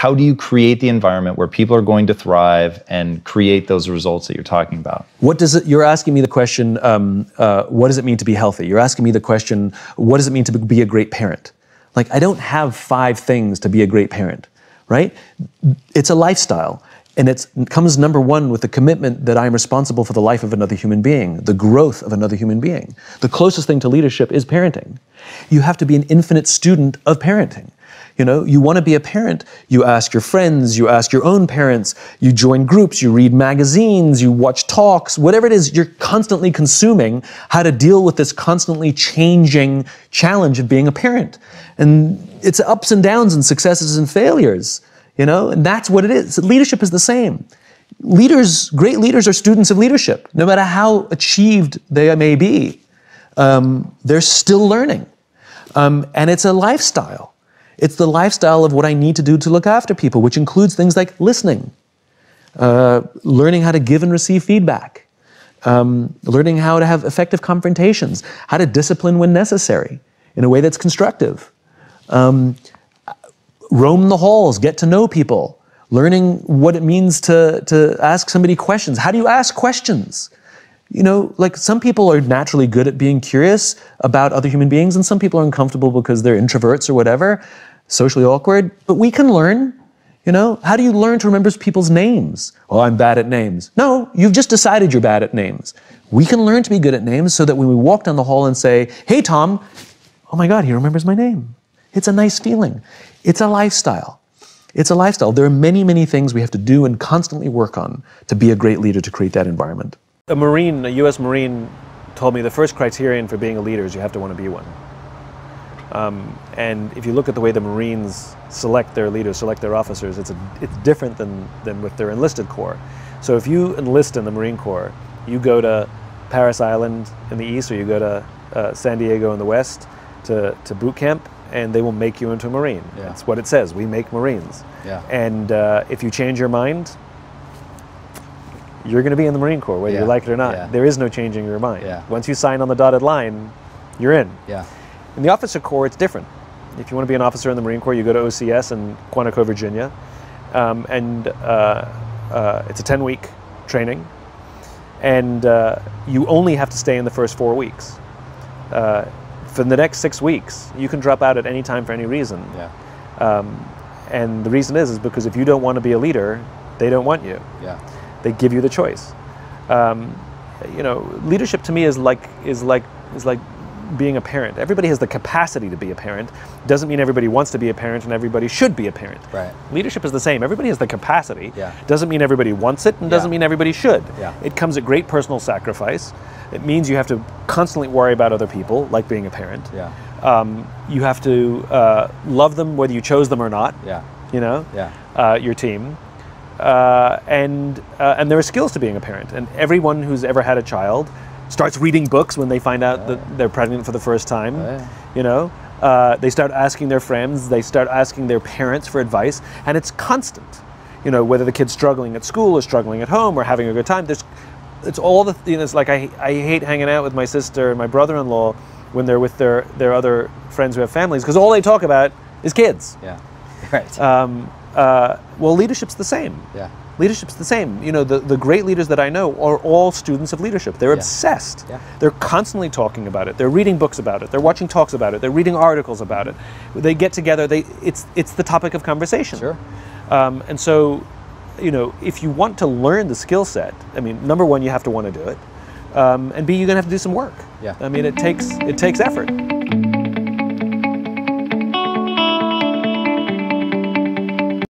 how do you create the environment where people are going to thrive and create those results that you're talking about? You're asking me the question, what does it mean to be healthy? You're asking me the question, what does it mean to be a great parent? Like, I don't have 5 things to be a great parent, right? It's a lifestyle. And it comes number 1 with the commitment that I'm responsible for the life of another human being, the growth of another human being. The closest thing to leadership is parenting. You have to be an infinite student of parenting. You know, you want to be a parent, you ask your friends, you ask your own parents, you join groups, you read magazines, you watch talks, whatever it is, you're constantly consuming how to deal with this constantly changing challenge of being a parent. And it's ups and downs and successes and failures, you know, and that's what it is. Leadership is the same. Great leaders are students of leadership. No matter how achieved they may be, they're still learning. And it's a lifestyle. It's the lifestyle of what I need to do to look after people, which includes things like listening, learning how to give and receive feedback, learning how to have effective confrontations, how to discipline when necessary in a way that's constructive, roam the halls, get to know people, learning what it means to ask somebody questions. How do you ask questions? You know, like, some people are naturally good at being curious about other human beings, and some people are uncomfortable because they're introverts or whatever, socially awkward. But we can learn, you know. How do you learn to remember people's names? Oh, I'm bad at names. No, you've just decided you're bad at names. We can learn to be good at names so that when we walk down the hall and say, hey, Tom, oh my God, he remembers my name. It's a nice feeling. It's a lifestyle. It's a lifestyle. There are many, many things we have to do and constantly work on to be a great leader, to create that environment. A U.S. Marine told me the first criterion for being a leader is you have to want to be one. And if you look at the way the Marines select their leaders, select their officers, it's different than with their enlisted corps. So if you enlist in the Marine Corps, you go to Parris Island in the east, or you go to San Diego in the west to boot camp, and they will make you into a Marine. Yeah. That's what it says. We make Marines. Yeah. And if you change your mind, you're going to be in the Marine Corps, whether you like it or not. Yeah. There is no changing your mind. Yeah. Once you sign on the dotted line, you're in. Yeah. In the officer corps, it's different. If you want to be an officer in the Marine Corps, you go to OCS in Quantico, Virginia. It's a 10-week training. And you only have to stay in the first 4 weeks. For the next 6 weeks, you can drop out at any time for any reason. Yeah. And the reason is because if you don't want to be a leader, they don't want you. Yeah. They give you the choice. You know, leadership to me is like being a parent. Everybody has the capacity to be a parent. Doesn't mean everybody wants to be a parent and everybody should be a parent. Right. Leadership is the same. Everybody has the capacity. Yeah. Doesn't mean everybody wants it, and doesn't mean everybody should. Yeah. It comes at great personal sacrifice. It means you have to constantly worry about other people, like being a parent. Yeah. You have to love them whether you chose them or not. Yeah. You know. Yeah. Your team. And there are skills to being a parent, and everyone who's ever had a child starts reading books when they find out that they're pregnant for the first time. You know, they start asking their friends, they start asking their parents for advice, and it's constant. You know, whether the kid's struggling at school or struggling at home or having a good time, it's all the, you know, it's like I hate hanging out with my sister and my brother-in-law when they're with their other friends who have families, because all they talk about is kids. Yeah, right. Well, leadership's the same. Yeah. Leadership's the same. You know, the great leaders that I know are all students of leadership. They're obsessed. Yeah. They're constantly talking about it. They're reading books about it. They're watching talks about it. They're reading articles about it. They get together. It's the topic of conversation. Sure. And so, you know, if you want to learn the skill set, I mean, number one, you have to want to do it, and B, you're going to have to do some work. Yeah. I mean, it takes effort.